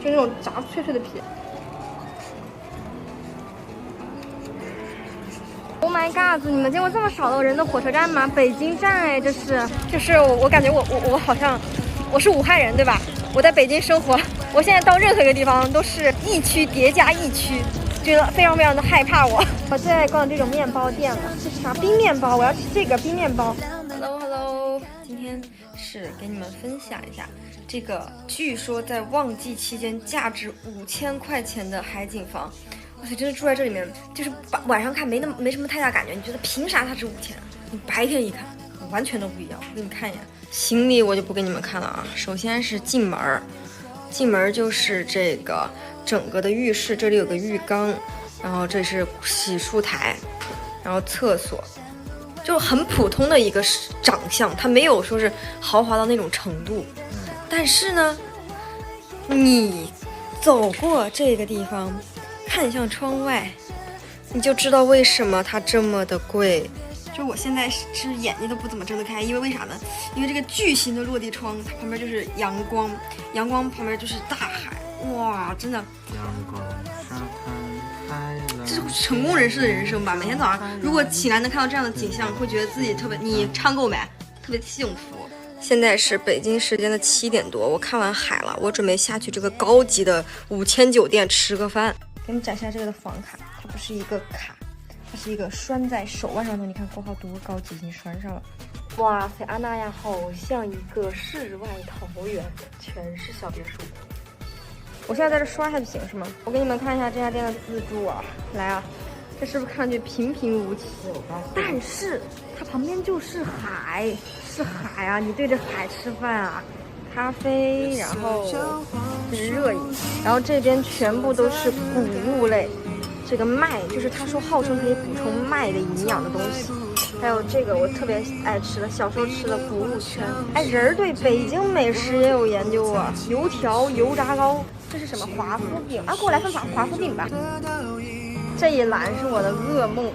就那种炸脆脆的皮。Oh my god！ 你们见过这么少的人的火车站吗？北京站哎，就是我感觉我好像我是武汉人对吧？我在北京生活，我现在到任何一个地方都是一区叠加一区，觉得非常非常的害怕我。我最爱逛这种面包店了，这是啥？冰面包，我要吃这个冰面包。Hello， 今天是给你们分享一下这个据说在旺季期间价值5000块钱的海景房。哇塞，真的住在这里面，就是晚上看没什么太大感觉，你觉得凭啥它值5000？你白天一看，完全都不一样。我给你看一眼，行李我就不给你们看了啊。首先是进门就是这个整个的浴室，这里有个浴缸，然后这是洗漱台，然后厕所，就很普通的一个长相，它没有说是豪华到那种程度。但是呢，你走过这个地方，看向窗外，你就知道为什么它这么的贵。就我现在是眼睛都不怎么睁得开，因为为啥呢？因为这个巨型的落地窗，它旁边就是阳光，阳光旁边就是大海，哇，真的。阳光沙滩海浪，这是成功人士的人生吧？每天早上如果起来能看到这样的景象，会觉得自己特别，你唱够没？特别幸福。现在是北京时间的7点多，我看完海了，我准备下去这个高级的5000酒店吃个饭。给你们展示一下这个的房卡，它不是一个卡，它是一个拴在手腕上的。你看括号多高级，已经拴上了。哇塞，阿那亚好像一个世外桃源，全是小别墅。我现在在这刷下就行是吗？我给你们看一下这家店的自助啊，来啊，这是不是看上去平平无奇？但是它旁边就是海，是海啊！你对着海吃饭啊，咖啡，然后是热饮，然后这边全部都是谷物类。这个麦就是他说号称可以补充麦的营养的东西，还有这个我特别爱吃的，小时候吃的谷物圈。哎，人对北京美食也有研究啊，油条、油炸糕，这是什么华夫饼啊？给我来份华夫饼吧。这一栏是我的噩梦。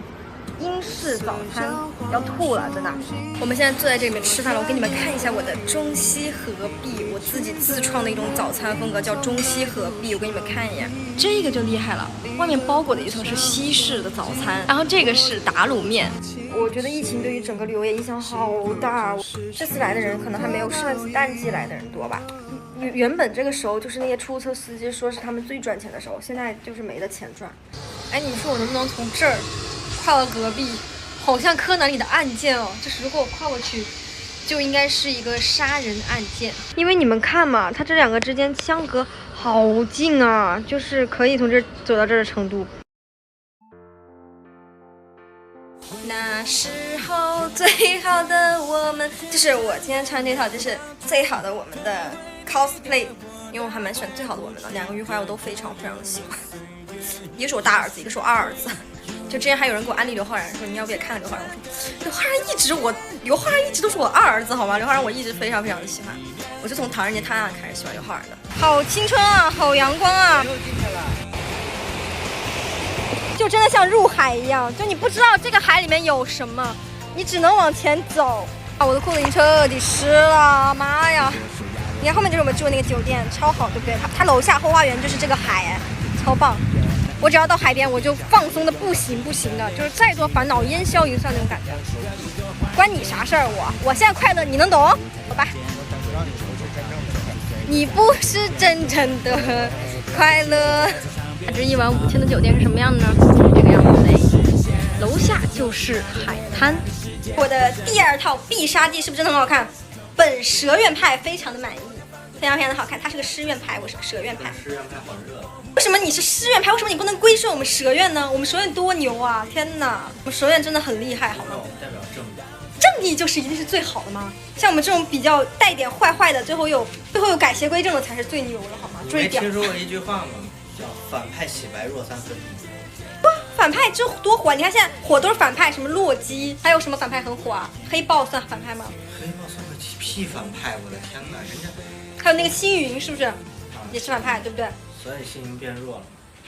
英式早餐要吐了，真的。我们现在坐在这里面吃饭了，我给你们看一下我的中西合璧，我自己自创的一种早餐风格，叫中西合璧。我给你们看一眼，这个就厉害了，外面包裹的一层是西式的早餐，然后这个是打卤面。我觉得疫情对于整个旅游业影响好大，这次来的人可能还没有圣诞季来的人多吧。原本这个时候就是那些出租车司机说是他们最赚钱的时候，现在就是没得钱赚。哎，你说我能不能从这儿跨到隔壁？好像柯南里的案件哦，就是如果我跨过去就应该是一个杀人案件。因为你们看嘛，它这两个之间相隔好近啊，就是可以从这儿走到这儿的程度。那时候最好的我们，就是我今天穿这套就是最好的我们的 cosplay， 因为我还蛮喜欢最好的我们的两个余淮我都非常非常的喜欢，一个是我大儿子，一个是我二儿子。就之前还有人给我安利刘昊然，说你要不也看刘昊然？我说刘昊然一直都是我二儿子好吗？刘昊然我一直非常非常的喜欢，我就从《唐人街探案》开始喜欢刘昊然的。好青春啊，好阳光啊！就真的像入海一样，就你不知道这个海里面有什么，你只能往前走。啊，我的裤子已经彻底湿了，妈呀！你看后面就是我们住的那个酒店，超好，对不对？它楼下后花园就是这个海，超棒。我只要到海边，我就放松的不行的，就是再多烦恼烟消云散那种感觉。关你啥事儿？我现在快乐，你能懂？好吧。你不是真正的快乐。这一晚5000的酒店是什么样的呢？这个样子嘞。楼下就是海滩。我的第二套必杀技是不是真的很好看？本蛇院派非常的满意，非常非常的好看。它是个狮院派，我是个蛇院派。狮院派好热。为什么你是狮院派？为什么你不能归顺我们蛇院呢？我们蛇院多牛啊！天哪，我们蛇院真的很厉害，好吗？代表正义。正义就是一定是最好的吗？像我们这种比较带点坏的，最后有改邪归正的才是最牛的，好吗？没听说过一句话吗？叫反派洗白若3分。反派这多火！你看现在火都是反派，什么洛基，还有什么反派很火啊？黑豹算反派吗？黑豹算个屁反派！我的天哪，人家还有那个星云是不是？也是反派，对不对？所以星云变弱了。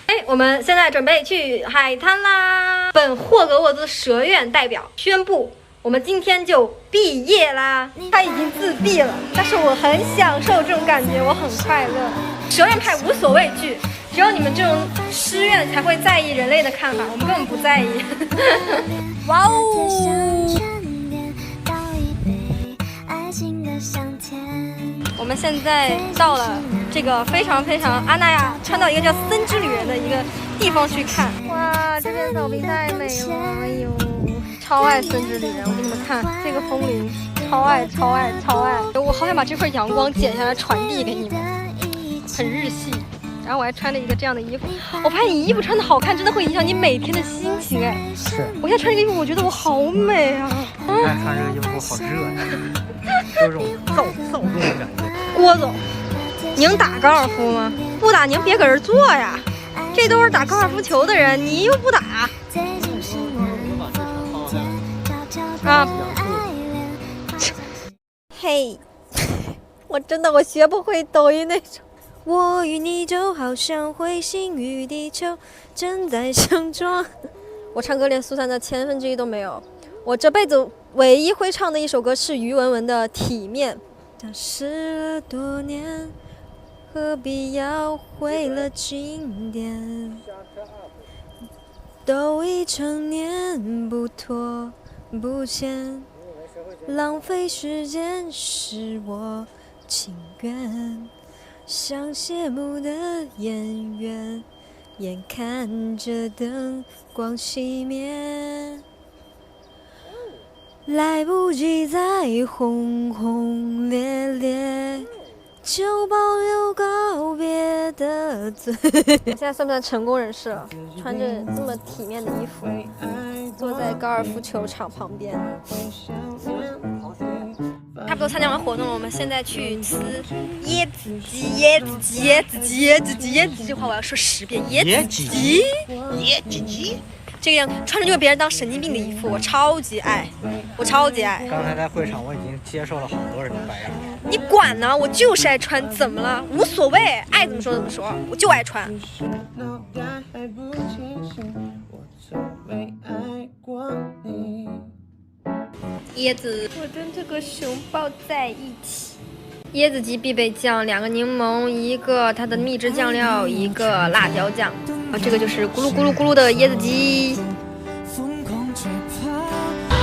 哎，我们现在准备去海滩啦！本霍格沃兹蛇院代表宣布，我们今天就毕业啦！他已经自闭了，但是我很享受这种感觉，我很快乐。蛇人派无所畏惧，只有你们这种诗院才会在意人类的看法，我们根本不在意。哇哦！我们现在到了这个非常阿那亚穿到一个叫森之旅人的一个地方去看。哇，这边草坪太美了，哎呦，超爱森之旅人！我给你们看这个风铃，超爱！我好想把这块阳光剪下来传递给你们，很日系。然后我还穿了一个这样的衣服，我发现你衣服穿的好看，真的会影响你每天的心情哎。是。我现在穿这个衣服，我觉得我好美啊！你看穿这个衣服好热呀，有种躁动的感觉。郭总，您打高尔夫吗？不打您别搁这坐呀，这都是打高尔夫球的人，你又不打。啊。嘿，我学不会抖音那种。我与你就好像彗星与地球正在相撞。我唱歌连苏珊的1/1000都没有。我这辈子唯一会唱的一首歌是于文文的《体面》。消失了多年，何必要毁了经典？都已成年，不拖不欠，浪费时间是我情愿。像谢幕的演员，眼看着灯光熄灭，来不及再轰轰烈烈，就保留告别的嘴。我现在算不算成功人士了？穿着这么体面的衣服，坐在高尔夫球场旁边。差不多参加完活动了，我们现在去吃椰子鸡。这句话我要说10遍，椰子鸡。这个样穿着就被别人当神经病的衣服，我超级爱。刚才在会场我已经接受了好多人的白眼。你管呢？我就是爱穿，怎么了？无所谓，爱怎么说怎么说，我就爱穿。椰子，我跟这个熊抱在一起。椰子鸡必备酱，2个柠檬，1个它的秘制酱料，1个辣椒酱。啊，这个就是咕噜咕噜咕噜的椰子鸡。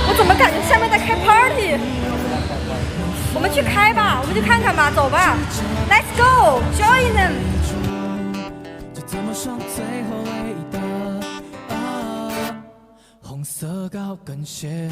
我怎么感觉下面在开 party？ 我们去开吧，我们去看看吧，走吧 ，Let's go， join them。红色高跟鞋。